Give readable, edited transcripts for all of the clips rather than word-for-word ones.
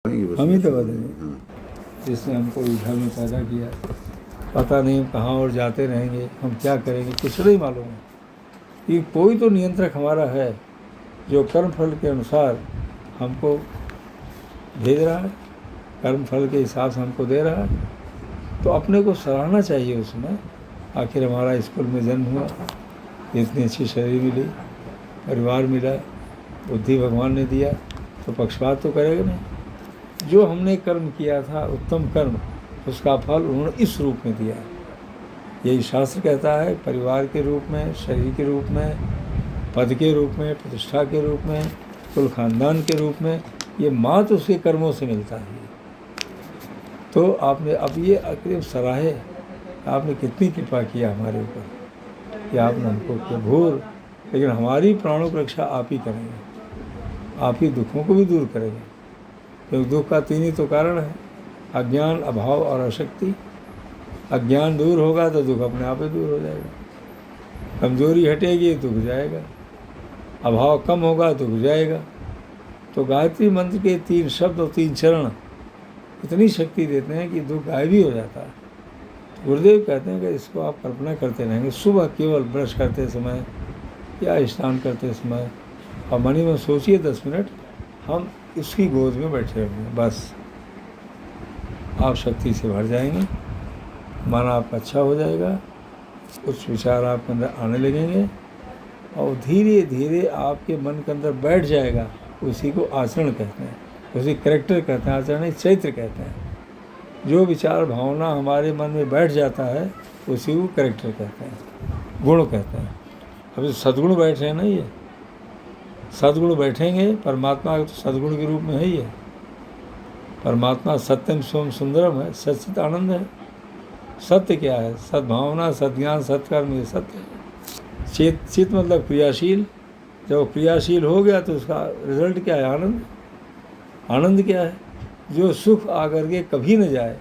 बताएंगे बस। हम ही तो बदलेंगे जिसने हमको युद्ध में पैदा किया। पता नहीं हम कहाँ और जाते रहेंगे, हम क्या करेंगे, कुछ नहीं मालूम है। कि कोई तो नियंत्रक हमारा है जो कर्मफल के अनुसार हमको भेज रहा है, कर्मफल के हिसाब से हमको दे रहा है। तो अपने को सराहना चाहिए उसमें। आखिर हमारा स्कूल में जन्म हुआ, इतनी अच्छी शरीर मिली, परिवार मिला, बुद्धि भगवान ने दिया, तो पक्षपात तो करेगा नहीं। जो हमने कर्म किया था उत्तम कर्म, उसका फल उन्होंने इस रूप में दिया। यही शास्त्र कहता है, परिवार के रूप में, शरीर के रूप में, पद के रूप में, प्रतिष्ठा के रूप में, कुल खानदान के रूप में, ये मात्र उसके कर्मों से मिलता है। तो आपने अब ये अक्रिय सराहे, आपने कितनी कृपा किया हमारे ऊपर कि आपने हमको किया भूल, लेकिन हमारी प्राणों की रक्षा आप ही करेंगे, आप ही दुखों को भी दूर करेंगे। क्योंकि दुख का तीन ही तो कारण है, अज्ञान, अभाव और अशक्ति। अज्ञान दूर होगा तो दुख अपने आप ही दूर हो जाएगा, कमजोरी हटेगी दुख जाएगा, अभाव कम होगा दुख जाएगा। तो गायत्री मंत्र के 3 शब्द और 3 चरण इतनी शक्ति देते हैं कि दुख गायब ही हो जाता है। गुरुदेव कहते हैं कि इसको आप कल्पना करते रहेंगे, सुबह केवल ब्रश करते समय या स्नान करते समय, और मनी में सोचिए 10 मिनट हम इसकी गोद में बैठे होंगे, बस आप शक्ति से भर जाएंगे, मन आपका अच्छा हो जाएगा, कुछ विचार आपके अंदर आने लगेंगे और धीरे धीरे आपके मन के अंदर बैठ जाएगा। उसी को आचरण कहते हैं, उसी कैरेक्टर कहते हैं, आचरण नहीं चरित्र कहते हैं। जो विचार भावना हमारे मन में बैठ जाता है उसी को कैरेक्टर कहते हैं, गुण कहते हैं। अभी सद्गुण बैठे हैं ना, ये सद्गुण बैठेंगे, परमात्मा तो सद्गुण के रूप में है ही है। परमात्मा सत्यम सोम सुंदरम है, सच्चित आनंद है। सत्य क्या है? सद्भावना, सद्ज्ञान, सत्कर्म, ये सत्य है। चित मतलब क्रियाशील। जब क्रियाशील हो गया तो उसका रिजल्ट क्या है? आनंद। आनंद क्या है? जो सुख आकर के कभी न जाए,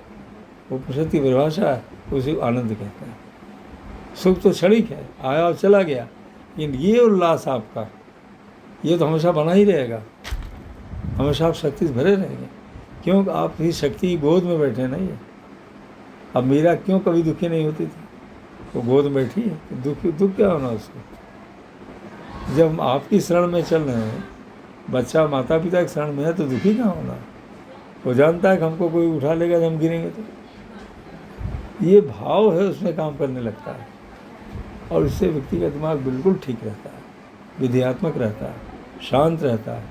वो उपनिषद की परिभाषा है, उसी को आनंद कहते हैं। सुख तो क्षणिक है, आया और चला गया, लेकिन ये उल्लास आपका, ये तो हमेशा बना ही रहेगा, हमेशा आप शक्ति से भरे रहेंगे, क्योंकि आप ही शक्ति की गोद में बैठे नहीं है। अब मीरा क्यों कभी दुखी नहीं होती थी? वो गोद में बैठी है, दुख क्या होना उसको? जब हम आपकी शरण में चल रहे हैं, बच्चा माता पिता की शरण में है तो दुखी कहाँ होना? वो जानता है कि हमको कोई उठा लेगा जब हम गिरेंगे तो। ये भाव है, उसमें काम करने लगता है, और इससे व्यक्ति का दिमाग बिल्कुल ठीक रहता है, विधेयात्मक रहता है, शांत रहता है।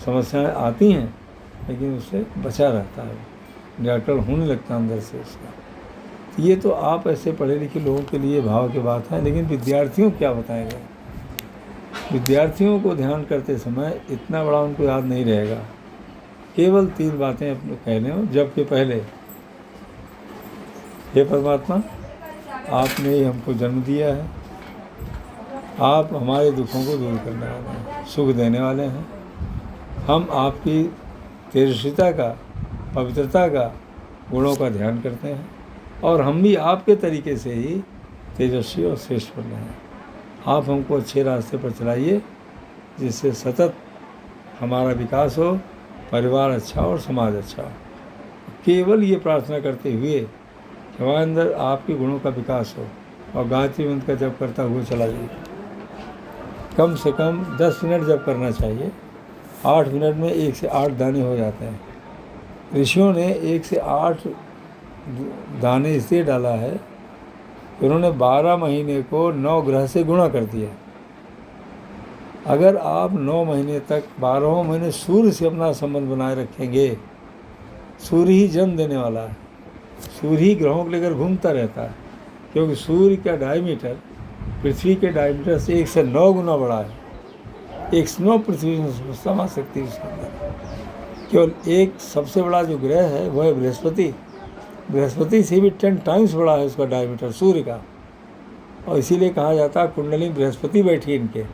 समस्याएं आती हैं लेकिन उससे बचा रहता है, निराकरण होने लगता है अंदर से उसका। तो ये तो आप ऐसे पढ़े लिखे लोगों के लिए भाव की बात है, लेकिन विद्यार्थियों को क्या बताएंगे? विद्यार्थियों को ध्यान करते समय इतना बड़ा उनको याद नहीं रहेगा। केवल 3 बातें अपने कहने हो। जब के पहले, हे परमात्मा, आपने ही हमको जन्म दिया है, आप हमारे दुखों को दूर करने वाले हैं, सुख देने वाले हैं। हम आपकी तेजस्विता का, पवित्रता का, गुणों का ध्यान करते हैं, और हम भी आपके तरीके से ही तेजस्वी और श्रेष्ठ बन रहे हैं। आप हमको अच्छे रास्ते पर चलाइए, जिससे सतत हमारा विकास हो, परिवार अच्छा और समाज अच्छा हो। केवल ये प्रार्थना करते हुए कि हमारे अंदर आपके गुणों का विकास हो, और गायत्री मंत्र का जप करता हुआ चला जाए। कम से कम 10 मिनट जप करना चाहिए। 8 मिनट में 1 से 8 दाने हो जाते हैं। ऋषियों ने 1 से 8 दाने इसलिए डाला है, उन्होंने 12 महीने को 9 ग्रह से गुणा कर दिया। अगर आप 9 महीने तक 12 महीने सूर्य से अपना संबंध बनाए रखेंगे, सूर्य ही जन्म देने वाला है, सूर्य ही ग्रहों को लेकर घूमता रहता है, क्योंकि सूर्य का डायमीटर पृथ्वी के डायमीटर से 1 से 9 गुना बड़ा है। 1 से 9 पृथ्वी में समा सकती है उसके अंदर। केवल एक सबसे बड़ा जो ग्रह है वह है बृहस्पति। बृहस्पति से भी 10 टाइम्स बड़ा है उसका डायमीटर सूर्य का, और इसीलिए कहा जाता है कुंडली बृहस्पति बैठी इनके।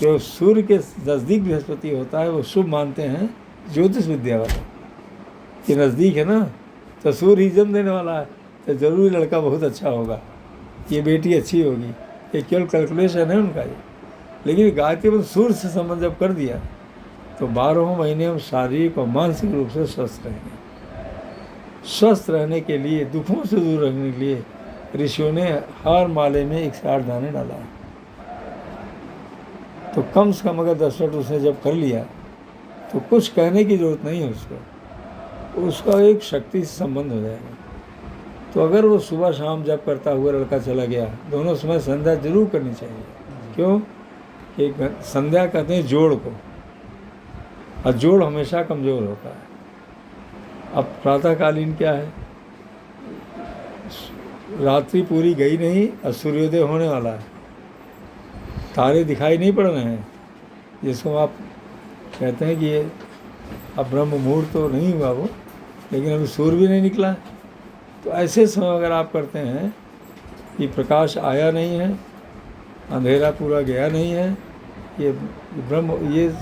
जो सूर्य के नज़दीक बृहस्पति होता है वो शुभ मानते हैं ज्योतिष विद्या वाले, कि नज़दीक है ना तो सूर्य ही जन्म देने वाला है, तो ज़रूरी लड़का बहुत अच्छा होगा, ये बेटी अच्छी होगी। ये केवल कैलकुलेशन है उनका ये। लेकिन गायत्री मंत्र सूर्य से संबंध जब कर दिया तो 12 महीने हम शारीरिक और मानसिक रूप से स्वस्थ रहेंगे। स्वस्थ रहने के लिए, दुखों से दूर रखने के लिए ऋषियों ने हर माले में 108 दाने डाला है। तो कम से कम अगर 10 मिनट उसने जब कर लिया तो कुछ कहने की ज़रूरत नहीं है उसको, उसका एक शक्ति से संबंध हो जाएगा। तो अगर वो सुबह शाम जब करता हुआ लड़का चला गया, दोनों समय संध्या जरूर करनी चाहिए। क्यों? कि संध्या कहते हैं जोड़ को, और जोड़ हमेशा कमज़ोर होता है। अब प्रातःकालीन क्या है, रात्रि पूरी गई नहीं और सूर्योदय होने वाला है, तारे दिखाई नहीं पड़ रहे हैं, जिसको आप कहते हैं कि ये अब ब्रह्म मुहूर्त तो नहीं हुआ वो, लेकिन अभी सूर्य भी नहीं निकला। तो ऐसे समय अगर आप करते हैं कि प्रकाश आया नहीं है, अंधेरा पूरा गया नहीं है, ये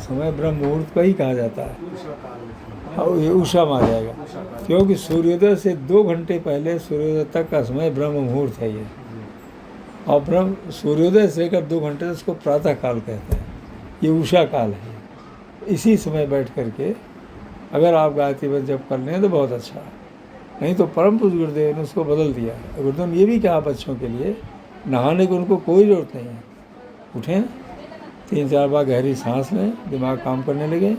समय ब्रह्म मुहूर्त का ही कहा जाता है। और ये उषा में आ जाएगा, क्योंकि सूर्योदय से 2 घंटे पहले सूर्योदय तक का समय ब्रह्म मुहूर्त है ये। और ब्रह्म सूर्योदय से लेकर 2 घंटे से उसको प्रातः काल कहते हैं, ये उषा काल है। इसी समय बैठ करके अगर आप गायत्री मंत्र जप कर लें तो बहुत अच्छा है। नहीं तो परम पूज्य गुरुदेव ने उसको बदल दिया। गुरुदेव ने ये भी कहा बच्चों के लिए, नहाने की उनको कोई ज़रूरत नहीं है। उठें, 3-4 बार गहरी सांस लें, दिमाग काम करने लगे,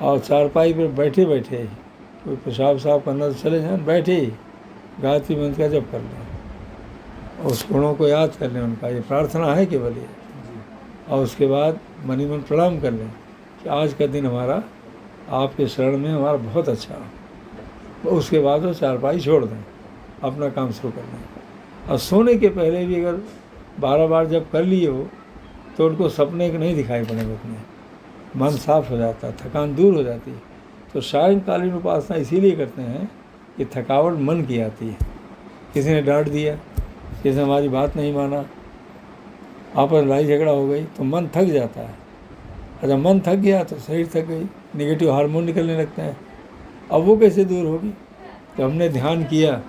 और चारपाई पर बैठे बैठे कोई पेशाब साफ करना तो चले जाएं, बैठे ही गायत्री मंत्र का जप कर लें, उस गुणों को याद कर लें, उनका ये प्रार्थना है केवल ये। और उसके बाद मनी मन प्रणाम कर लें कि आज का दिन हमारा आपके शरण में हमारा बहुत अच्छा हो। तो उसके बाद वो चारपाई छोड़ दें, अपना काम शुरू कर दें। और सोने के पहले भी अगर 12 बार जब कर लिए हो तो उनको सपने नहीं दिखाई पड़ेंगे अपने, मन साफ हो जाता है, थकान दूर हो जाती है। तो सायंकालीन उपासना इसीलिए करते हैं कि थकावट मन की आती है। किसी ने डांट दिया, किसी ने हमारी बात नहीं माना, आपस में लड़ाई झगड़ा हो गई, तो मन थक जाता है। और जब मन थक गया तो शरीर थक गई, नेगेटिव हार्मोन निकलने लगते हैं। अब वो कैसे दूर होगी? तो हमने ध्यान किया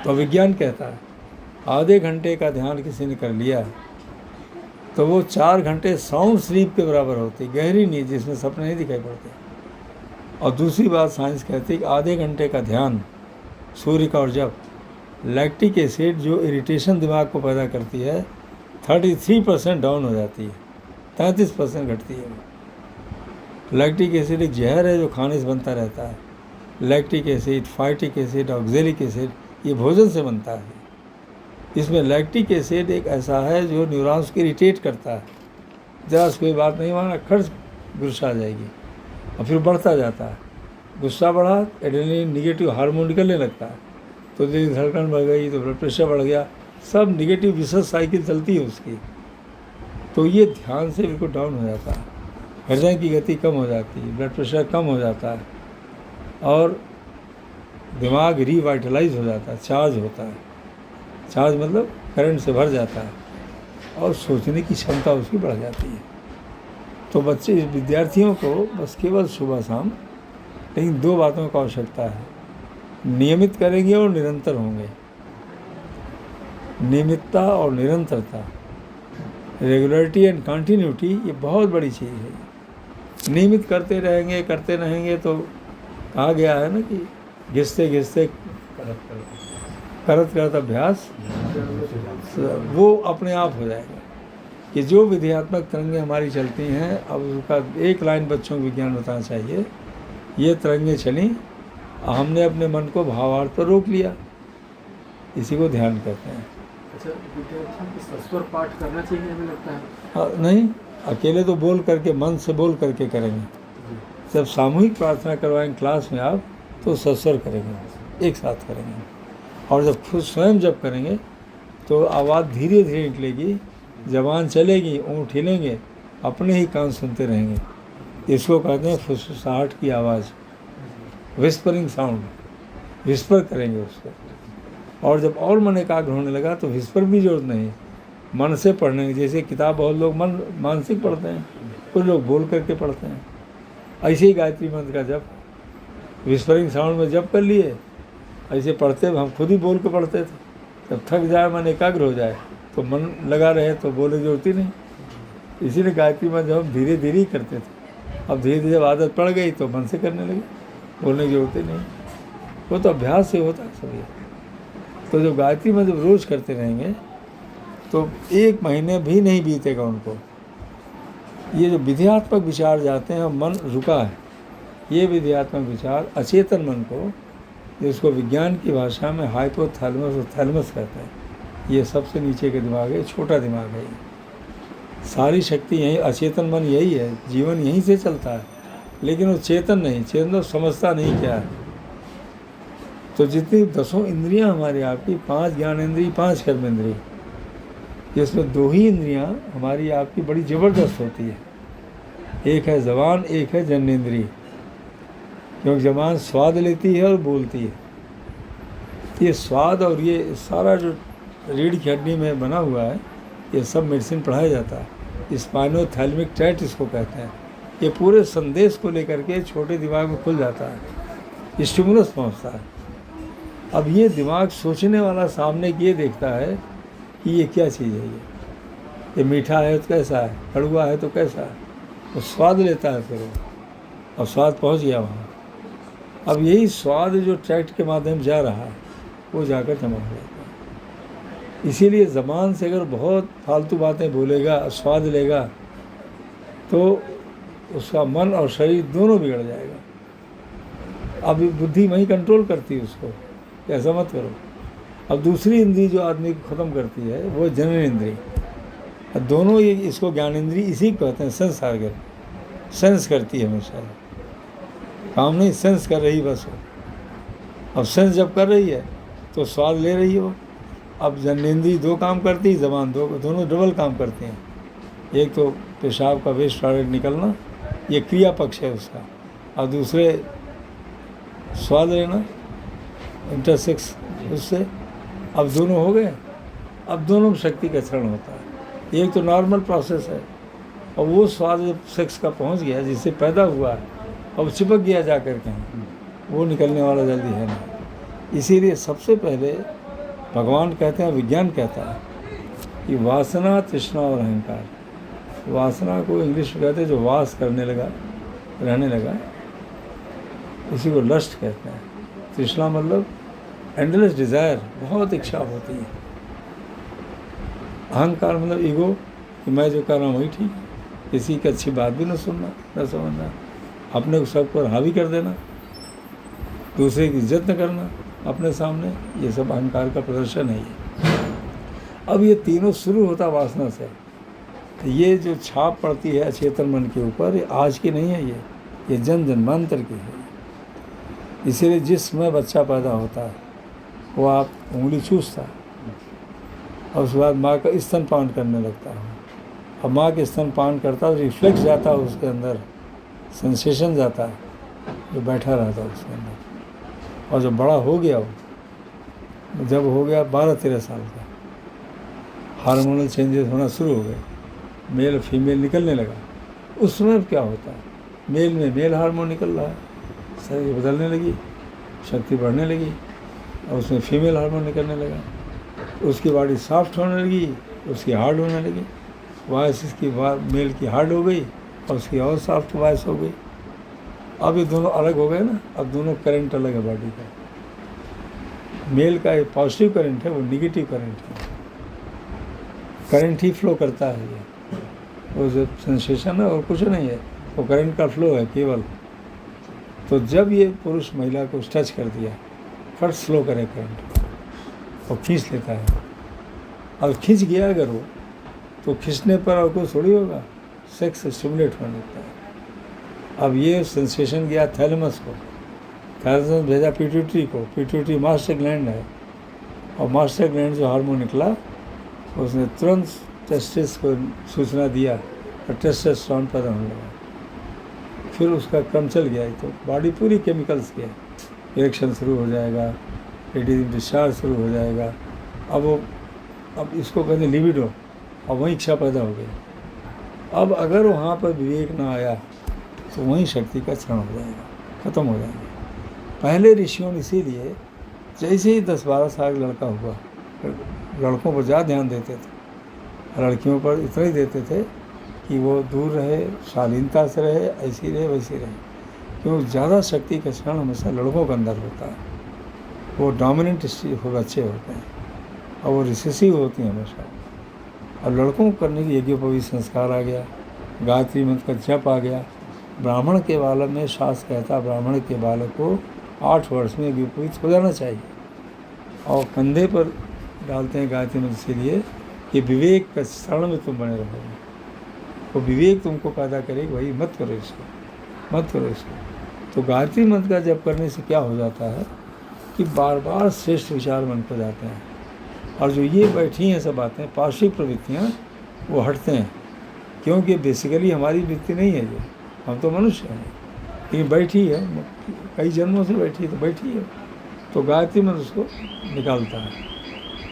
तो विज्ञान कहता है आधे घंटे का ध्यान किसी ने कर लिया तो वो 4 घंटे साउंड स्लीप के बराबर होती, गहरी नींद जिसमें सपने नहीं दिखाई पड़ते। और दूसरी बात साइंस कहती है कि आधे घंटे का ध्यान सूर्य का और जब लैक्टिक एसिड जो इरिटेशन दिमाग को पैदा करती है 33% डाउन हो जाती है, 33% घटती है। लैक्टिक एसिड एक जहर है जो खाने से बनता रहता है। Lactic acid, phytic acid, oxalic acid ये भोजन से बनता है। इसमें लैक्टिक एसिड एक ऐसा है जो न्यूरॉन्स को इरिटेट करता है, ज़रा से कोई बात नहीं माना खर्च गुस्सा आ जाएगी और फिर बढ़ता जाता है। गुस्सा बढ़ा, एड्रेनलिन निगेटिव हार्मोन निकलने लगता है, तो दिल की धड़कन बढ़ गई, तो ब्लड प्रेशर बढ़ गया, सब निगेटिव विशेष साइकिल चलती है उसकी। तो ये ध्यान से बिल्कुल डाउन हो जाता है, हृदय की गति कम हो जाती है, ब्लड प्रेशर कम हो जाता है और दिमाग रिवाइटलाइज हो जाता है, चार्ज होता है। चार्ज मतलब करंट से भर जाता है और सोचने की क्षमता उसकी बढ़ जाती है। तो बच्चे विद्यार्थियों को बस केवल सुबह शाम, लेकिन 2 बातों का आवश्यकता है, नियमित करेंगे और निरंतर होंगे। नियमितता और निरंतरता, रेगुलरिटी एंड कंटिन्यूटी, ये बहुत बड़ी चीज़ है। नियमित करते रहेंगे तो कहा गया है ना कि घिसते घिसते करत अभ्यास वो अपने आप हो जाएगा। कि जो विधेयात्मक तरंगें हमारी चलती हैं, अब उसका एक लाइन बच्चों को विज्ञान बताना चाहिए। ये तरंगें चली, हमने अपने मन को भावार्थ पर रोक लिया, इसी को ध्यान कहते हैं। अच्छा, विद्यार्थियों को सस्वर पाठ करना चाहिए हमें लगता है। हाँ, नहीं, अकेले तो बोल करके, मन से बोल करके करेंगे। जब सामूहिक प्रार्थना करवाएंगे क्लास में आप, तो सस्वर करेंगे, एक साथ करेंगे। और जब खुद स्वयं जब करेंगे तो आवाज़ धीरे धीरे निकलेगी, जबान चलेगी, ऊँट हिलेंगे, अपने ही कान सुनते रहेंगे। इसको कहते हैं फुसफुसाहट की आवाज़, विस्परिंग साउंड। विस्पर करेंगे उसको। और जब और मन एकाग्र होने लगा तो विस्पर भी जरूरत नहीं, मन से पढ़ने। जैसे किताब बहुत लोग मानसिक पढ़ते हैं, कुछ लोग बोल करके पढ़ते हैं। ऐसे ही गायत्री मंत्र का जब विस्परिंग साउंड में जब कर लिए, ऐसे पढ़ते हम खुद ही बोल के पढ़ते थे। जब थक जाए, मन एकाग्र हो जाए, तो मन लगा रहे तो बोले जरूरत ही नहीं। इसीलिए गायत्री मंत्र जब हम धीरे धीरे ही करते थे। अब धीरे धीरे जब आदत पड़ गई तो मन से करने लगे, बोलने की जरूरत ही नहीं, वो तो अभ्यास से होता है सब ये। तो जब गायत्री में जब रोज़ करते रहेंगे तो 1 महीने भी नहीं बीतेगा उनको। ये जो विधेयात्मक विचार जाते हैं, मन रुका है, ये विधेयात्मक विचार अचेतन मन को, जिसको विज्ञान की भाषा में हाइपोथैलेमस और थैलेमस कहते हैं, ये सबसे नीचे का दिमाग है, छोटा दिमाग है। सारी शक्ति यही, अचेतन मन यही है, जीवन यहीं से चलता है, लेकिन वो चेतन नहीं, चेतन तो समझता नहीं क्या है। तो जितनी 10 इंद्रियां हमारी आपकी, 5 ज्ञानेंद्रिय, 5 कर्मेंद्रिय, जिसमें 2 ही इंद्रियां हमारी आपकी बड़ी ज़बरदस्त होती है। एक है ज़बान, एक है जननेंद्रिय, क्योंकि ज़बान स्वाद लेती है और बोलती है। ये स्वाद और ये सारा जो रीढ़ की हड्डी में बना हुआ है, ये सब मेडिसिन पढ़ाया जाता है, स्पाइनोथैलेमिक ट्रैक्ट इसको कहते हैं। ये पूरे संदेश को लेकर के छोटे दिमाग में खुल जाता है, स्टिमुलस पहुँचता है। अब ये दिमाग सोचने वाला सामने ये देखता है कि ये क्या चीज़ है, ये मीठा है तो कैसा है, कड़वा है तो कैसा है, वो स्वाद लेता है फिर वो, और स्वाद पहुँच गया वहाँ। अब यही स्वाद जो ट्रैक्ट के माध्यम जा रहा है वो जाकर जमा हो जाता है। इसीलिए ज़बान से अगर बहुत फालतू बातें बोलेगा, स्वाद लेगा, तो उसका मन और शरीर दोनों बिगड़ जाएगा। अब बुद्धि वहीं कंट्रोल करती है उसको, ऐसा मत करो। अब दूसरी इंद्री जो आदमी को ख़त्म करती है वो जननेंद्रिय। दोनों ये इसको ज्ञानेंद्रिय इसी को कहते हैं, सेंस आर्गन, सेंस करती है हमेशा, काम नहीं सेंस कर रही बस हो। अब सेंस जब कर रही है तो स्वाद ले रही हो। अब जननेंद्रिय 2 काम करती है, ज़बान 2, दोनों डबल काम करते हैं। एक तो पेशाब का वेस्ट प्रोडक्ट निकलना, ये क्रिया पक्ष है उसका, और दूसरे स्वाद लेना, इंटरसेक्स उससे। अब दोनों हो गए, अब दोनों में शक्ति का क्षरण होता है। एक तो नॉर्मल प्रोसेस है, और वो स्वाद जब सेक्स का पहुंच गया, जिससे पैदा हुआ है, अब चिपक गया जा कर कहीं, वो निकलने वाला जल्दी है नहीं। इसीलिए सबसे पहले भगवान कहते हैं, विज्ञान कहता है कि वासना, तृष्णा और अहंकार। वासना को इंग्लिश में कहते हैं जो वास करने लगा, रहने लगा, इसी को लस्ट कहते हैं। तृष्णा मतलब एंडलेस डिज़ायर, बहुत इच्छा होती है। अहंकार मतलब ईगो, कि मैं जो कर रहा हूँ वही ठीक, किसी की अच्छी बात भी न सुनना, न समझना, अपने को सब पर हावी कर देना, दूसरे की इज्जत न करना अपने सामने, ये सब अहंकार का प्रदर्शन है ये। अब ये तीनों शुरू होता वासना से। ये जो छाप पड़ती है अचेतन मन के ऊपर, ये आज की नहीं है, ये जन जन्मांतर की है। इसीलिए जिस समय बच्चा पैदा होता है वो आप उंगली चूसता है, और उसके बाद माँ का स्तनपान करने लगता है। अब माँ के स्तनपान करता है, रिफ्लेक्स जाता है उसके अंदर, सेंसेशन जाता है जो बैठा रहता है उसके अंदर। और जब बड़ा हो गया वो, जब हो गया 12-13 साल का, हार्मोनल चेंजेस होना शुरू हो गए, मेल फीमेल निकलने लगा। उस समय क्या होता है, मेल में मेल हार्मोन निकल रहा है, शरीर बदलने लगी, शक्ति बढ़ने लगी, और उसमें फीमेल हार्मोन निकलने लगा, उसकी बॉडी सॉफ्ट होने लगी, उसकी हार्ड होने लगी, वॉइस इसकी मेल की हार्ड हो गई और उसकी और सॉफ्ट वॉइस हो गई। अब ये दोनों अलग हो गए ना, अब दोनों करंट अलग है बॉडी का। मेल का एक पॉजिटिव करंट है, वो निगेटिव करंट है, करंट ही फ्लो करता है ये, वो जो सेंसेशन है और कुछ नहीं है, वो करंट का फ्लो है केवल। तो जब ये पुरुष महिला को टच कर दिया, फट स्लो करे करंट और खींच लेता है। अब खींच गया अगर वो, तो खींचने पर और कुछ थोड़ी होगा, सेक्स स्टिमुलेट होने लगता है। अब ये सेंसेशन गया थैलेमस को, थैलेमस भेजा पिट्यूटरी को, पिट्यूटरी मास्टर ग्लैंड है, और मास्टर ग्लैंड जो हार्मोन निकला उसने तुरंत टेस्टिस को सूचना दिया और टेस्टोस्टेरोन पैदा होने लगा। फिर उसका क्रम चल गया, तो बॉडी पूरी केमिकल्स की है, इरेक्शन शुरू हो जाएगा, रेडिएटिव डिस्चार्ज शुरू हो जाएगा। अब इसको कहते हैं लिबिडो, और वहीं इच्छा पैदा हो गई। अब अगर वहाँ पर विवेक ना आया तो वहीं शक्ति का क्षरण हो जाएगा, ख़त्म हो जाएगा। पहले ऋषियों ने इसीलिए जैसे ही 10-12 साल लड़का हुआ, लड़कों पर ज़्यादा ध्यान देते थे, लड़कियों पर इतना ही देते थे कि वो दूर रहे, शालीनता से रहे, ऐसी रहे वैसी रहे। क्योंकि ज़्यादा शक्ति का क्षण हमेशा लड़कों के अंदर होता है, वो डोमिनेंट बच्चे होते हैं और वो रिसेसिव होती हैं हमेशा। अब लड़कों को करने की यज्ञोपवीत संस्कार आ गया, गायत्री मंत्र का जप आ गया। ब्राह्मण के बालक में शास्त्र कहता ब्राह्मण के बालक को 8 वर्ष में यज्ञोपवीत हो जाना चाहिए, और कंधे पर डालते हैं गायत्री मंत्र इसीलिए कि विवेक का शरण में तुम बने रहोगे। वो विवेक तुमको पैदा करेगी, वही मत करो इसको, मत करो इसको। तो गायत्री मंत्र का जप करने से क्या हो जाता है कि बार बार श्रेष्ठ विचार मन पर जाते हैं, और जो ये बैठी हैं सब बातें, पार्श्विक प्रवृत्तियाँ, वो हटते हैं। क्योंकि बेसिकली हमारी वृत्ति नहीं है ये, हम तो मनुष्य हैं, लेकिन बैठी है, कई जन्मों से बैठी है, तो बैठी है। तो गायत्री मंत्र उसको निकालता है,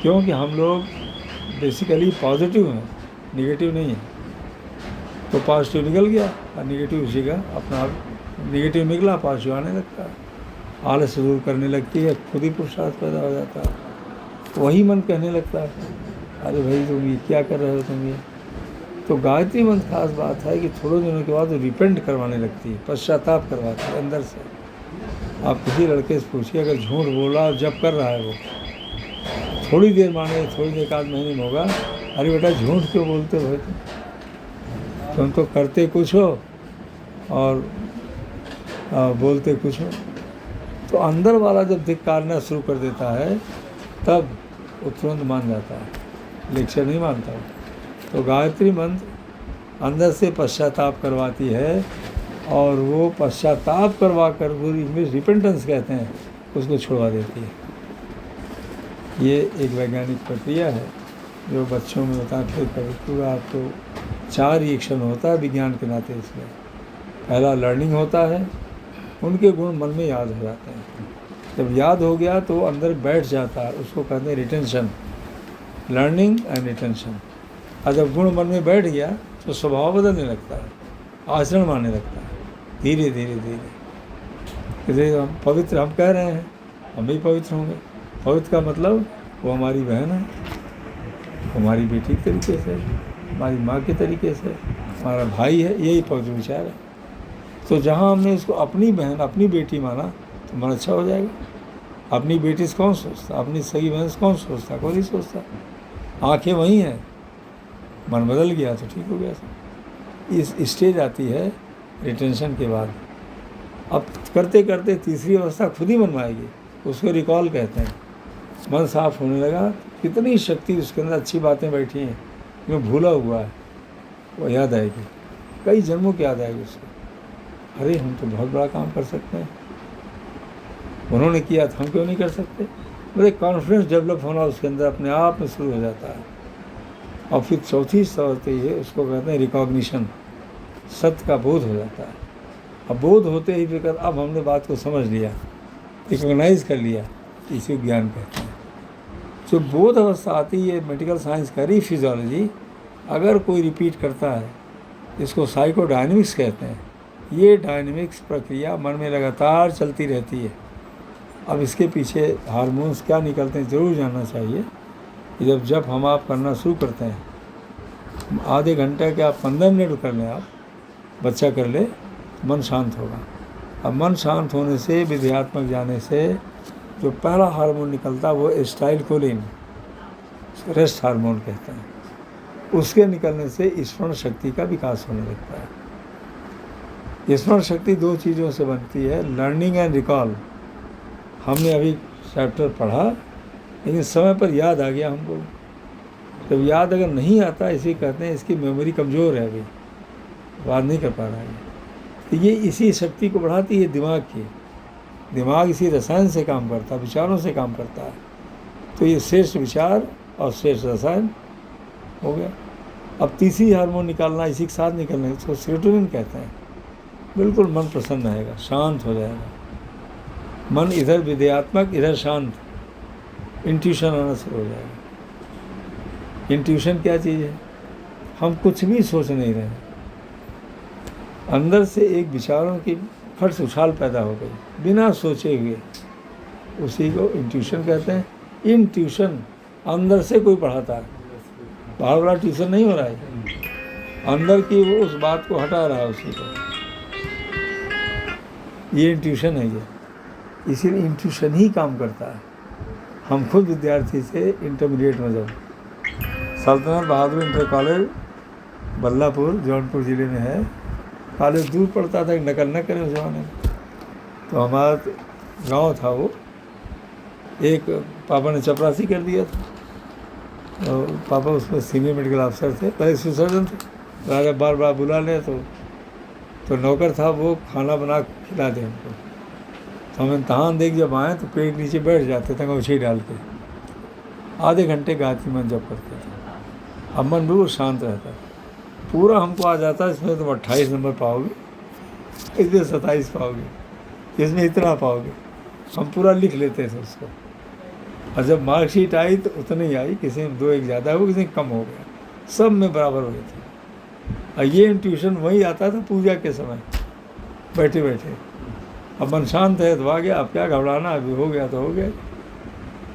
क्योंकि हम लोग बेसिकली पॉजिटिव हैं, निगेटिव नहीं है। तो पॉजिटिव निकल गया और निगेटिव उसी का अपना आप, निगेटिव निकला पॉजिटिव आने लगता है, आलस दूर करने लगती है, खुद ही पुरुषार्थ पैदा हो जाता है। वही मन कहने लगता है, अरे भाई तुम ये क्या कर रहे हो तुम ये। तो गायत्री मंत्र खास बात है कि थोड़े दिनों के बाद वो रिपेंट करवाने लगती है, पश्चाताप करवाती है अंदर से। आप किसी लड़के से पूछिए, अगर झूठ बोला और जब कर रहा है वो, थोड़ी देर माने, थोड़ी देर 1 आध महीने में होगा, अरे बेटा झूठ क्यों बोलते हो भाई तुम तो करते कुछ हो और बोलते कुछ हो। तो अंदर वाला जब धिक्कारना शुरू कर देता है तब वो तुरंत मान जाता है, लेक्चर नहीं मानता। तो गायत्री मंत्र अंदर से पश्चाताप करवाती है, और वो पश्चाताप करवा कर, वो इंग्लिश रिपेंटेंस कहते हैं, उसको छुड़वा देती है। ये एक वैज्ञानिक प्रक्रिया है जो बच्चों में होता है। फिर कभी पूरा आपको 4 रिएक्शन होता है विज्ञान के नाते इसमें। पहला लर्निंग होता है, उनके गुण मन में याद हो जाते हैं। जब याद हो गया तो अंदर बैठ जाता है, उसको कहते हैं रिटेंशन, लर्निंग एंड रिटेंशन। और जब गुण मन में बैठ गया तो स्वभाव बदलने लगता है, आचरण मानने लगता है, धीरे धीरे धीरे। जैसे हम पवित्र, हम कह रहे हैं हम भी पवित्र होंगे। पवित्र का मतलब वो हमारी बहन है, हमारी बेटी के तरीके से, हमारी माँ के तरीके से, हमारा भाई है, यही पवित्र विचार है। तो जहाँ हमने इसको अपनी बहन, अपनी बेटी माना तो मन अच्छा हो जाएगा। अपनी बेटी से कौन सोचता, अपनी सगी बहन से कौन सोचता, कोई नहीं सोचता। आँखें वही हैं, मन बदल गया तो ठीक हो गया। इस स्टेज आती है रिटेंशन के बाद। अब करते करते तीसरी अवस्था खुद ही मन में आएगी, उसको रिकॉल कहते हैं। मन साफ होने लगा, कितनी शक्ति उसके अंदर, अच्छी बातें बैठी हैं, जो भूला हुआ है वो याद आएगी, कई जन्मों की याद आएगी उसको। अरे हम तो बहुत बड़ा काम कर सकते हैं, उन्होंने किया तो हम क्यों नहीं कर सकते। मतलब कॉन्फिडेंस डेवलप होना उसके अंदर अपने आप में शुरू हो जाता है। और फिर चौथी स्तर है, उसको कहते हैं रिकॉग्निशन, सत्य का बोध हो जाता है। अब बोध होते ही फिर अब हमने बात को समझ लिया, रिकॉग्नाइज कर लिया, इसी ज्ञान कहते हैं। जो बोध अवस्था आती है, मेडिकल साइंस का फिजियोलॉजी, अगर कोई रिपीट करता है, इसको साइकोडायनेमिक्स कहते हैं। ये डायनेमिक्स प्रक्रिया मन में लगातार चलती रहती है। अब इसके पीछे हार्मोन्स क्या निकलते हैं ज़रूर जानना चाहिए। जब हम आप करना शुरू करते हैं, आधे घंटे के आप 15 मिनट कर लें, आप बच्चा कर ले, मन शांत होगा। अब मन शांत होने से, विधेयात्मक जाने से जो पहला हार्मोन निकलता है वो एसिटाइलकोलिन, रेस्ट हार्मोन कहते हैं। उसके निकलने से स्मरण शक्ति का विकास होने लगता है। स्मरण शक्ति 2 चीज़ों से बनती है, लर्निंग एंड रिकॉल। हमने अभी चैप्टर पढ़ा, लेकिन समय पर याद आ गया हमको। जब याद अगर नहीं आता, इसी कहते हैं इसकी मेमोरी कमज़ोर है, अभी याद नहीं कर पा रहा है। तो ये इसी शक्ति को बढ़ाती है दिमाग की। दिमाग इसी रसायन से काम करता है, विचारों से काम करता है। तो ये श्रेष्ठ विचार और श्रेष्ठ रसायन हो गया। अब तीसरी हार्मोन निकालना, इसी के साथ निकलना, इसको सेरोटोनिन कहते हैं। बिल्कुल मन प्रसन्न रहेगा, शांत हो जाएगा मन, इधर विधेयात्मक, इधर शांत, इंट्यूशन आना शुरू हो जाएगा। इंट्यूशन क्या चीज़ है? हम कुछ भी सोच नहीं रहे, अंदर से एक विचारों की फट से उछाल पैदा हो गई बिना सोचे हुए, उसी को इंट्यूशन कहते हैं। इंट्यूशन अंदर से कोई पढ़ाता है, बाहर वाला ट्यूशन नहीं हो रहा है, अंदर की वो उस बात को हटा रहा है उसी को। ये इंट्यूशन है ये, इसीलिए इंट्यूशन ही काम करता है। हम खुद विद्यार्थी थे इंटरमीडिएट में, जब सल्तनत बहादुर इंटर कॉलेज बल्लापुर जौनपुर ज़िले में है, कॉलेज दूर पड़ता था, नकल न करें उस ज़माने में। तो हमारा गांव था वो, एक पापा ने चपरासी कर दिया था, तो पापा उसमें सीनियर मेडिकल अफसर थे, पहले सर्जन थे। राजा बार बार बुला ले तो नौकर था वो खाना बना खिला दे हमको। तो हम इम्तहान देख जब आए तो पेड़ नीचे बैठ जाते थे अंगूठी डाल के, आधे घंटे गायत्री मंत्र जप करते थे। अब मन बिल्कुल शांत रहता, पूरा हमको आ जाता, इसमें तुम 28 नंबर पाओगे, इसमें 27 पाओगे, इसमें इतना पाओगे, हम पूरा लिख लेते थे उसको। और जब मार्कशीट आई तो उतनी ही आई, किसी में 2-1 ज़्यादा हो, किसी में कम हो गया, सब में बराबर हो गए थे। और ये इंट्यूशन वही आता था पूजा के समय बैठे बैठे। अब मन शांत है तो आ गया, अब क्या घबराना, अभी हो गया तो हो गया।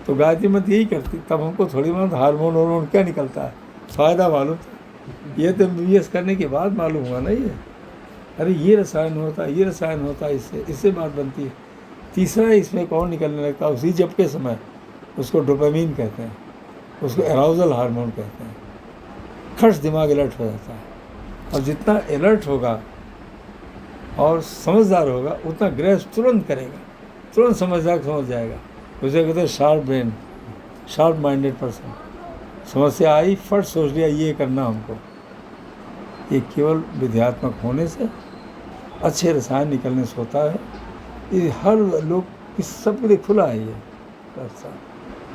तो गायत्री मंत्र यही करती। तब हमको थोड़ी बहुत हार्मोन क्या निकलता है, फ़ायदा मालूम था। ये तो MBBS करने के बाद मालूम हुआ ना, ये अरे ये रसायन होता है, ये रसायन होता है, इससे बात बनती है। तीसरा इसमें कौन निकलने लगता है उसी जब के समय, उसको डोपामीन कहते हैं, उसको एराउजल हार्मोन कहते हैं। खर्च दिमाग अलर्ट हो जाता है, और जितना अलर्ट होगा और समझदार होगा उतना ग्रैस्प तुरंत करेगा, तुरंत समझ जाएगा। उसे कहते हैं sharp brain, sharp minded person. समस्या आई, फट सोच लिया ये करना हमको। ये केवल विद्यात्मक होने से, अच्छे रसायन निकलने से होता है। ये हर लोग, इस सब के लिए खुला है ये रास्ता,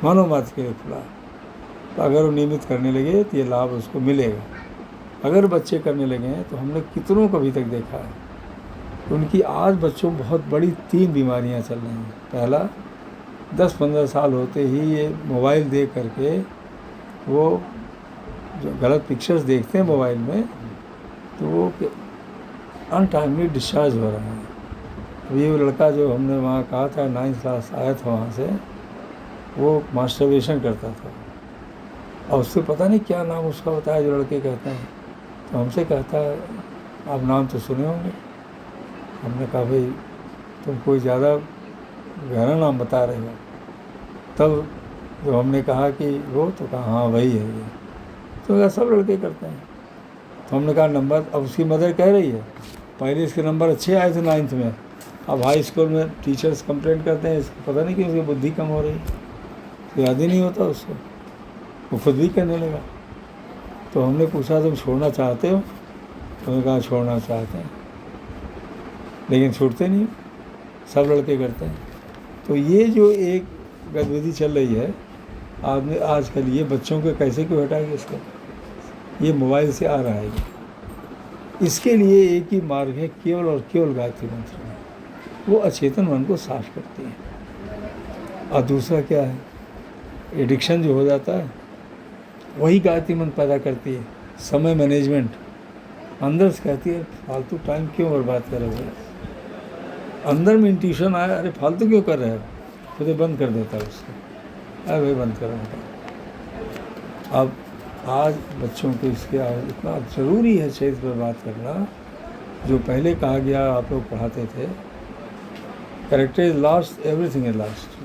मानव मात्र के लिए खुला है। तो अगर वो नियमित करने लगे तो ये लाभ उसको मिलेगा। अगर बच्चे करने लगे हैं तो हमने कितनों को अभी तक देखा है, उनकी आज बच्चों में बहुत बड़ी 3 बीमारियां चल रही हैं। पहला, 10-15 साल होते ही ये मोबाइल देख करके वो जो गलत पिक्चर्स देखते हैं मोबाइल में, तो वो अनटाइमली डिस्चार्ज हो रहा है। अब ये लड़का जो हमने वहाँ कहा था 9th क्लास आया था वहाँ से, वो मास्टरबेशन करता था, और उससे पता नहीं क्या नाम उसका बताया जो लड़के कहते हैं। तो हमसे कहता है आप नाम तो सुने होंगे। हमने कहा भाई तुम कोई ज़्यादा गहरा नाम बता रहे हो। तब जो हमने कहा कि वो, तो कहा हाँ वही है ये। तो क्या सब लड़के करते हैं। तो हमने कहा नंबर, अब उसकी मदर कह रही है पहले इसके नंबर अच्छे आए थे 9th में, अब हाई स्कूल में टीचर्स कंप्लेंट करते हैं इसको पता नहीं क्यों उसकी बुद्धि कम हो रही, तो याद ही नहीं होता उसको, वो खुद भी कहने लगा। तो हमने पूछा तुम छोड़ना चाहते हो? उन्होंने कहा छोड़ना चाहते हैं, लेकिन छूटते नहीं, सब लड़के करते हैं। तो ये जो एक गतिविधि चल रही है आपने आजकल, ये बच्चों को कैसे क्यों हटाएंगे इसको, ये मोबाइल से आ रहा है। इसके लिए एक ही मार्ग है, केवल और केवल गायत्री मंत्र है। वो अचेतन मन को साफ करती है। और दूसरा क्या है, एडिक्शन जो हो जाता है वही गायत्री मंत्र पैदा करती है। समय मैनेजमेंट, अंदर से कहती है फालतू टाइम क्यों बर्बाद कर रहे हो। अंदर में इंट्यूशन आया, अरे फालतू क्यों कर रहे हो, तो बंद कर देता है उसको, अरे भाई बंद कर देता। अब आज बच्चों को इसके इतना ज़रूरी है चरित्र पर बात करना, जो पहले कहा गया आप लोग पढ़ाते थे, character is last, everything is last,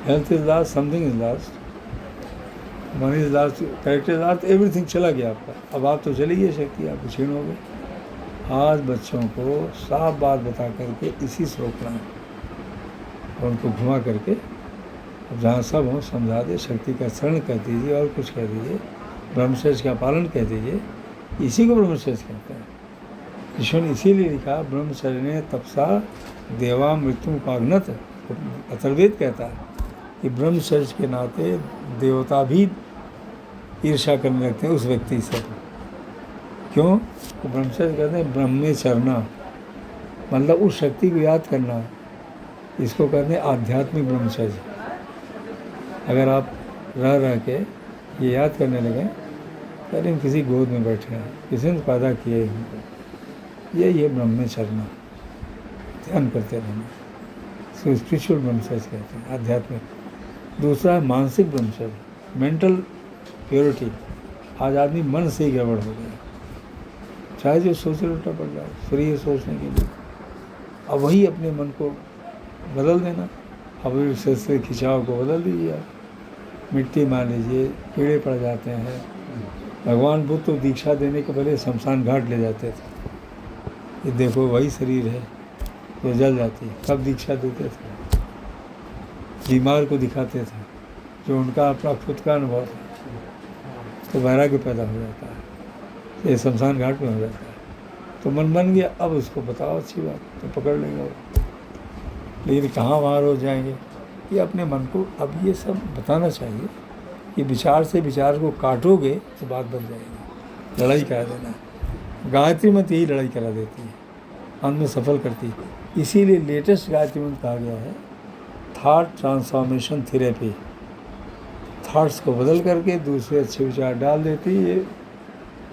health is last, something is last, money is last, character is last, everything चला गया आपका। अब आप तो चली गई शक्ति, आप क्षीण हो गए। आज बच्चों को साफ बात बता करके इसी से रोकना है, और उनको घुमा करके अब जहाँ सब हों समझा दे, शक्ति का शरण कह दीजिए और कुछ कह दीजिए, ब्रह्मचर्य का पालन कह दीजिए, इसी को ब्रह्मचर्य कहते हैं। ईश्वर ने इसीलिए लिखा ब्रह्मचर्य ने तपसा देवा मृत्यु पाग्नत। अथर्ववेद कहता है कि ब्रह्मचर्य के नाते देवता भी ईर्ष्या करने लगते हैं उस व्यक्ति से। क्यों? तो ब्रह्मचर्य कहते हैं ब्रह्मे चरना, मतलब उस शक्ति को याद करना, इसको कहते हैं आध्यात्मिक ब्रह्मचर्य। अगर आप रह रह के ये याद करने लगे, अरे हम किसी गोद में बैठे हैं, किसी ने पैदा किया ही हमको, ये ब्रह्मे चरना, ध्यान करते रहना, इसको स्पिरिचुअल ब्रह्मचर्य कहते हैं, आध्यात्मिक। दूसरा है मानसिक ब्रह्मचर्य, मेंटल प्योरिटी, आज आदमी मन से ही गड़बड़ हो गया, चाहे जो सोचे उल्टा पड़ जाए, फ्री है सोचने के लिए। अब वही अपने मन को बदल देना, अब से खिंचाव को बदल दीजिए आप। मिट्टी मान लीजिए, कीड़े पड़ जाते हैं। भगवान बुद्ध तो दीक्षा देने के पहले शमशान घाट ले जाते थे, ये देखो वही शरीर है जो जल जाती है। कब दीक्षा देते थे? बीमार को दिखाते थे, जो उनका अपना खुद का अनुभव था, तो वैराग्य पैदा हो जाता है। ये शमशान घाट में हो जाता है। तो मन बन गया, अब उसको बताओ अच्छी बात, तो पकड़ लेंगे वो। लेकिन कहाँ वहाँ हो जाएंगे? ये अपने मन को अब ये सब बताना चाहिए कि विचार से विचार को काटोगे तो बात बन जाएगी। लड़ाई करा देना, गायत्री मंत्र यही लड़ाई करा देती है, अंत में सफल करती है। इसीलिए लेटेस्ट गायत्री मंत्र कहा गया है थॉट ट्रांसफॉर्मेशन थेरेपी। थॉट्स को बदल करके दूसरे अच्छे विचार डाल देती है। ये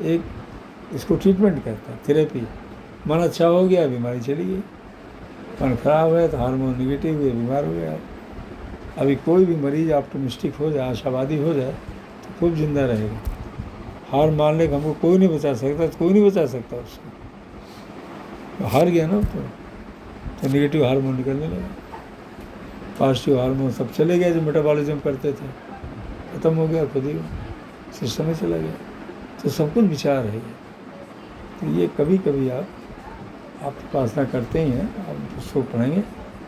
एक इसको ट्रीटमेंट कहता है, थेरेपी। मन अच्छा हो गया, बीमारी चली गई। मन खराब है तो हार्मोन निगेटिव हुए, बीमार हो गया। अभी कोई भी मरीज ऑप्टिमिस्टिक हो जाए, आशावादी हो जाए, तो खूब जिंदा रहेगा। हार मान ले हमको कोई नहीं बचा सकता, तो कोई नहीं बचा सकता उसको। तो हार गया ना, तो निगेटिव हार्मोन निकलने लगा, पॉजिटिव हार्मोन सब चले गए जो मेटाबॉलिज्म करते थे, खत्म हो गया, खुद ही सिस्टम में चला गया। तो सब कुछ विचार है ये। तो ये कभी कभी आप उपासना करते ही हैं, आप पुस्तक पढ़ेंगे,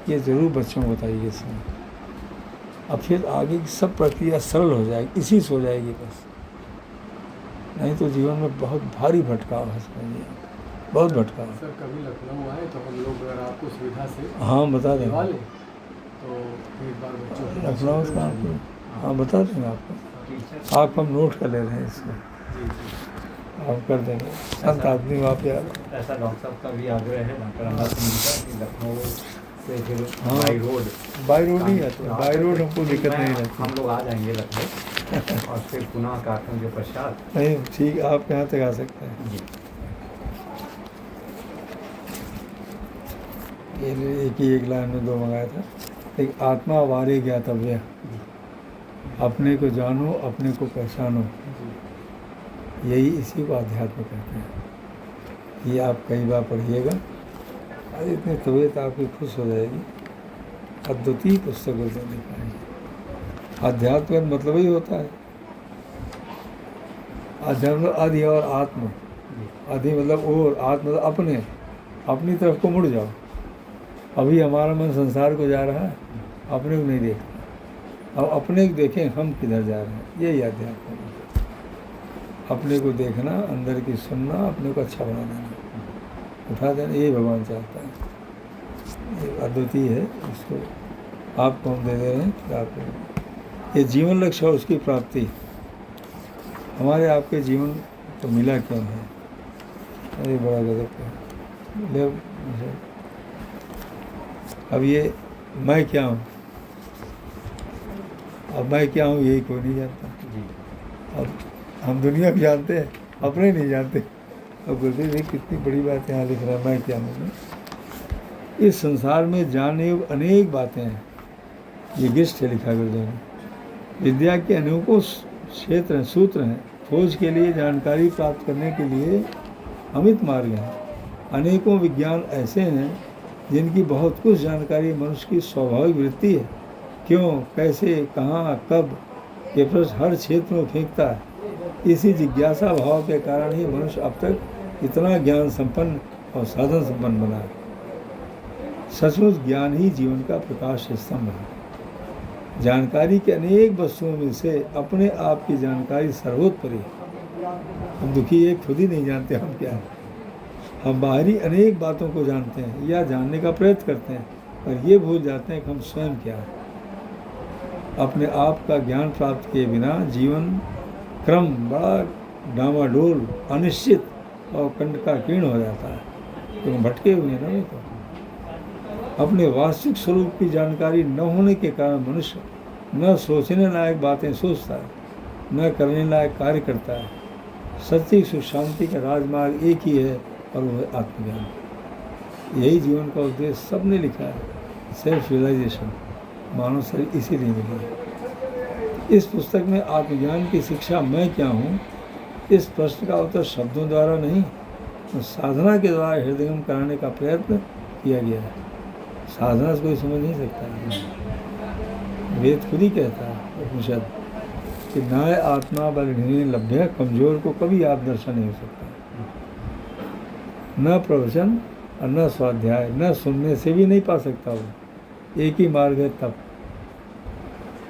ये ज़रूर बच्चों को बताइए इसमें। अब फिर आगे की सब प्रक्रिया सरल हो जाएगी, इसी से हो जाएगी बस। नहीं तो जीवन में बहुत भारी भटकाव है, समझिए, बहुत भटकाव। सर कभी लखनऊ आए तो हम लोग अगर आपको सुविधा से हाँ बता देंगे, तो एक बार बच्चों को लखनऊ से आपको हाँ बता देंगे आपको। आप हम नोट कर ले रहे हैं इसको, आप कर देंगे। संत आदमी आप यार। ऐसा डॉक्टर साहब का भी आग्रह है डॉक्टर अमर सिंह का कि लखनऊ से फिर हाँ, बाई रोड नहीं आते, बाई रोड हमको दिक्कत नहीं रहती। हम लोग आ जाएंगे लखनऊ और फिर पुनः कार्यक्रम के पश्चात। नहीं ठीक, आप यहाँ तक आ सकते हैं। जी ये एक लाइन में दो मंगाया था। एक आत्मा वारे ज्ञातव्य, अपने को जानो, अपने को पहचानो, यही इसी को अध्यात्म कहते हैं। ये आप कई बार पढ़िएगा, आज इतनी तबीयत आपकी खुश हो जाएगी। अद्वितीय पुस्तक होते दिखाएंगे। अध्यात्म का मतलब ही होता है, अध्यात्म आदि और आत्म। आदि मतलब और, आत्म मतलब अपने, अपनी तरफ को मुड़ जाओ। अभी हमारा मन संसार को जा रहा है, अपने को नहीं देखता। अब अपने को देखें हम किधर जा रहे हैं, यही अध्यात्म है। अपने को देखना, अंदर की सुनना, अपने को अच्छा बना देना, उठा देना, यही भगवान चाहता है। ये अद्वितीय है, इसको आपको हम दे दे रहे हैं कि आप ये जीवन लक्ष्य और उसकी प्राप्ति। हमारे आपके जीवन को मिला क्यों है? अरे बड़ा गजब है। ले अब ये मैं क्या हूँ, अब मैं क्या हूँ यही कोई नहीं जानता। अब हम दुनिया को जानते हैं, अपने नहीं जानते। अब गुरुदेव जी कितनी बड़ी बात यहाँ लिख रहा है, मैं क्या हूँ। इस संसार में जानने योग्य अनेक बातें हैं, ये गिस्ट है लिखा गुरुदेव ने। विद्या के अनेकों क्षेत्र हैं, सूत्र हैं। खोज के लिए, जानकारी प्राप्त करने के लिए अमित मार्ग हैं। अनेकों विज्ञान ऐसे हैं जिनकी बहुत कुछ जानकारी मनुष्य की स्वाभाविक वृत्ति है। क्यों, कैसे, कहाँ, कब, ये प्रश्न हर क्षेत्र में फेंकता है। इसी जिज्ञासा भाव के कारण ही मनुष्य अब तक इतना ज्ञान संपन्न और साधन संपन्न बना है। सचमुच ज्ञान ही जीवन का प्रकाश स्तंभ है। जानकारी के अनेक वस्तुओं में से अपने आप की जानकारी सर्वोत्परि है। हम दुखी एक खुद ही नहीं जानते हम क्या है। हम बाहरी अनेक बातों को जानते हैं या जानने का प्रयत्न करते हैं, पर ये भूल जाते हैं कि हम स्वयं क्या हैं। अपने आप का ज्ञान प्राप्त किए बिना जीवन क्रम बड़ा डामाडोल, अनिश्चित और कंटकाकीर्ण हो जाता है। क्योंकि भटके हुए हैं ना वो तो। अपने वास्तविक स्वरूप की जानकारी न होने के कारण मनुष्य न सोचने लायक बातें सोचता है, न करने लायक कार्य करता है। सच्ची सुख शांति का राजमार्ग एक ही है और वह है आत्मज्ञान। यही जीवन का उद्देश्य सबने लिखा है, सेल्फ रियलाइजेशन। मानव शरीर इसीलिए मिली है। इस पुस्तक में आत्मज्ञान की शिक्षा मैं क्या हूँ इस प्रश्न का उत्तर शब्दों द्वारा नहीं, तो साधना के द्वारा हृदयंगम कराने का प्रयत्न किया गया है। साधना से कोई समझ नहीं सकता है। वेद खुद ही कहता है उपनिषद कि नाय आत्मा बलहीन लभ्य, कमजोर को कभी आप दर्शन नहीं हो सकता। न प्रवचन और न स्वाध्याय, न सुनने से भी नहीं पा सकता वो। एक ही मार्ग है तप।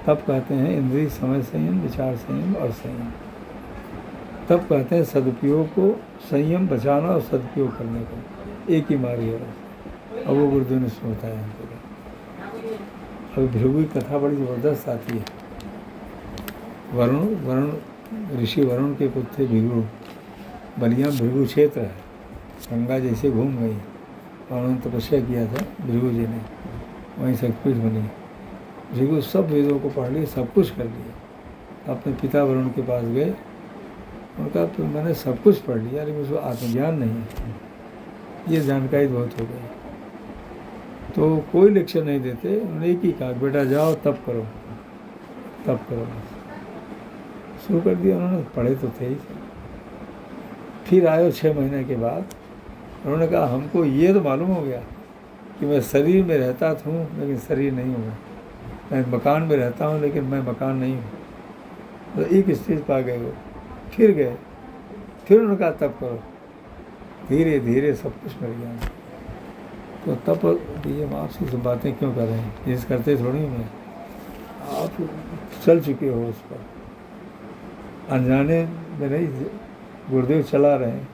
तप कहते हैं इंद्रिय समय संयम, विचार संयम और संयम। तब कहते हैं सदुपयोग को, संयम बचाना और सदुपयोग करने को। एक ही मार्ग है बस। अब वो गुरुदेव ने बताया हमको। अभी भृगु की कथा बड़ी ज़बरदस्त आती है। वरुण ऋषि वरुण के पुत्र भृगु, बलिया भृगु क्षेत्र है, गंगा जैसे घूम गई और उन्होंने तपस्या किया था भृगु जी ने, वहीं शक्तिपीठ बनी। भृगु सब वेदों को पढ़ लिए, सब कुछ कर लिया। अपने पिता वरुण के पास गए, उनका तो मैंने सब कुछ पढ़ लिया लेकिन उसको आत्मज्ञान नहीं है, ये जानकारी बहुत हो गई। तो कोई लेक्चर नहीं देते, उन्होंने एक ही कहा बेटा जाओ तप करो, तप करो। शुरू कर दिया उन्होंने, पढ़े तो थे ही। फिर आए 6 महीने के बाद, उन्होंने कहा हमको ये तो मालूम हो गया कि मैं शरीर में रहता हूँ लेकिन शरीर नहीं हूँ, मैं मकान में रहता हूँ लेकिन मैं मकान नहीं हूँ। तो एक स्टेज पर आ गए वो, फिर गए, फिर उन्होंने कहा तप करो। धीरे धीरे सब कुछ मिल गया। तो तप ये हम आपसे सब बातें क्यों कर रहे हैं, जिस करते थोड़ी मैं, आप चल चुके हो उस पर, अनजाने में नहीं, गुरुदेव चला रहे हैं।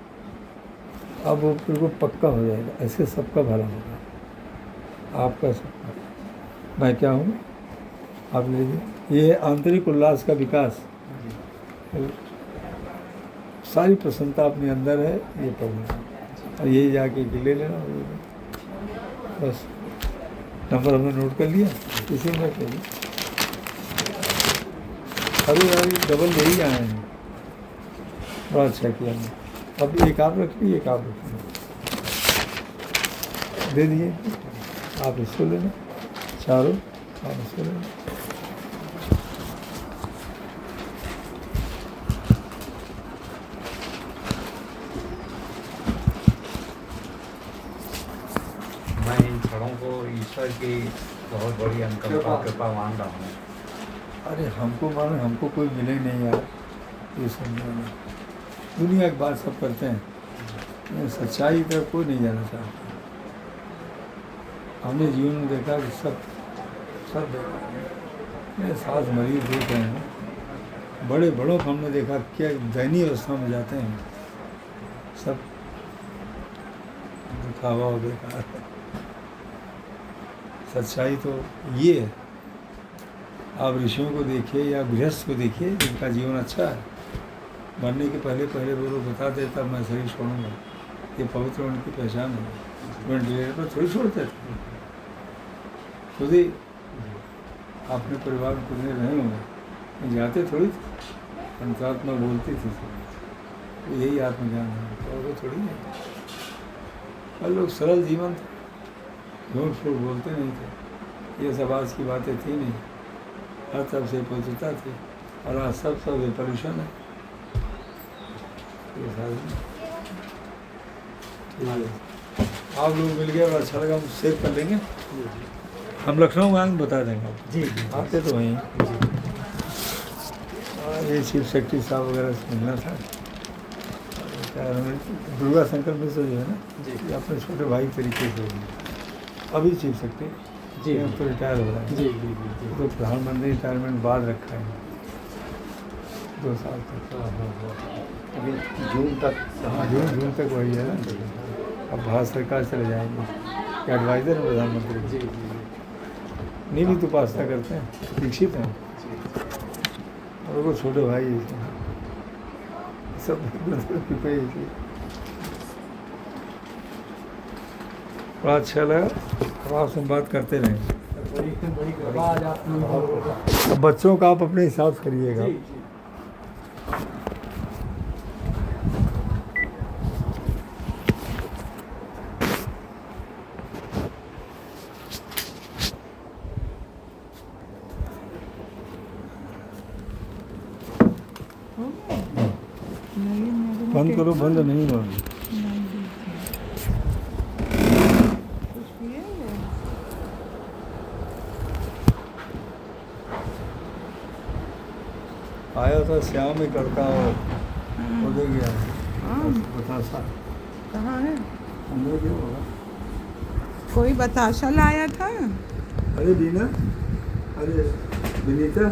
अब वो बिल्कुल पक्का हो जाएगा, ऐसे सबका भला होगा। आपका सबका, मैं क्या हूँ आप लीजिए। ये आंतरिक उल्लास का विकास, सारी प्रसन्नता अपने अंदर है, ये पढ़ना और यही जाके ले लेना। बस नंबर हमने नोट कर लिया, इसी में कहिए। अरे यार डबल ले ही आए हैं, बड़ा अच्छा किया मैं। अब एक आप रख लीजिए, एक आप रख लीजिए, दे दिए। आप इसको लेना, चारों आप इसको लेना। मैं इन क्षणों को ईश्वर की बहुत बड़ी अनुकंपा कृपा मान रहा हूँ। अरे हमको मानो, हमको कोई मिले नहीं यार, ये समझो ना। दुनिया की बात सब करते हैं, सच्चाई तरफ कोई नहीं जाना चाहता। हमने जीवन में देखा कि सब देखा। मेरे साथ मरीज देख रहे हैं, बड़े बड़ों को हमने देखा क्या दयनीय अवस्था में जाते हैं, सब दिखावा और बेकार। सच्चाई तो ये है। आप ऋषियों को देखिए या गृहस्थ को देखिए, जिनका जीवन अच्छा है, मरने के पहले वो लोग बता देता मैं शरीर छोड़ूंगा, ये पवित्र उनकी पहचान है। वेंटिलेटर पर थोड़ी छोड़ते थे, खुद ही अपने परिवार में कितने रहे होंगे, जाते थोड़ी थे। अंतरात्मा बोलती थी, तो यही आत्मज्ञान है, तो वो थोड़ी है। और लोग सरल जीवन थे, झूठ फूट बोलते नहीं थे, ये सब आज की बातें थी नहीं। हर तरफ से पवित्रता थी, और आज सब पॉल्यूशन है। आप लोग मिल गए और अच्छा लगा, हम शेयर कर लेंगे। हम लखनऊ आएंगे बता देंगे आपको। जी आते तो वहीं। ये चीफ सेक्रेटरी साहब वगैरह से मिलना था। दुर्गा शंकर मिश्र जो है ना जी, ये अपने छोटे भाई तरीके से अभी चीफ सेक्रेटरी जी अब तो रिटायर हो रहा है। जी जी जी तो प्रधानमंत्री रिटायरमेंट बाद रखा है 2 साल तक। अभी जून तक। हाँ जून तक वही है ना। अब भारत सरकार चले जाएंगे, एडवाइज़र है प्रधानमंत्री जी जी। जी नियमित उपासना करते हैं, दीक्षित हैं, और वो छोटे भाई हैं। सब कृपा ही थी। बड़ा अच्छा लगा, और आप से बात करते रहेंगे। बड़ी कृपा आज आपने। अब बच्चों का आप अपने हिसाब से करिएगा। जी, जी। नहीं बंद करो, बंद नहीं होगा। नहीं देखिए। कुछ पिएंगे? आया था श्याम ही करता और वो दे गया हाँ, बतासा। कहाँ है? अंदर क्यों होगा? कोई बताशा लाया था? अरे बीना, अरे विनीता,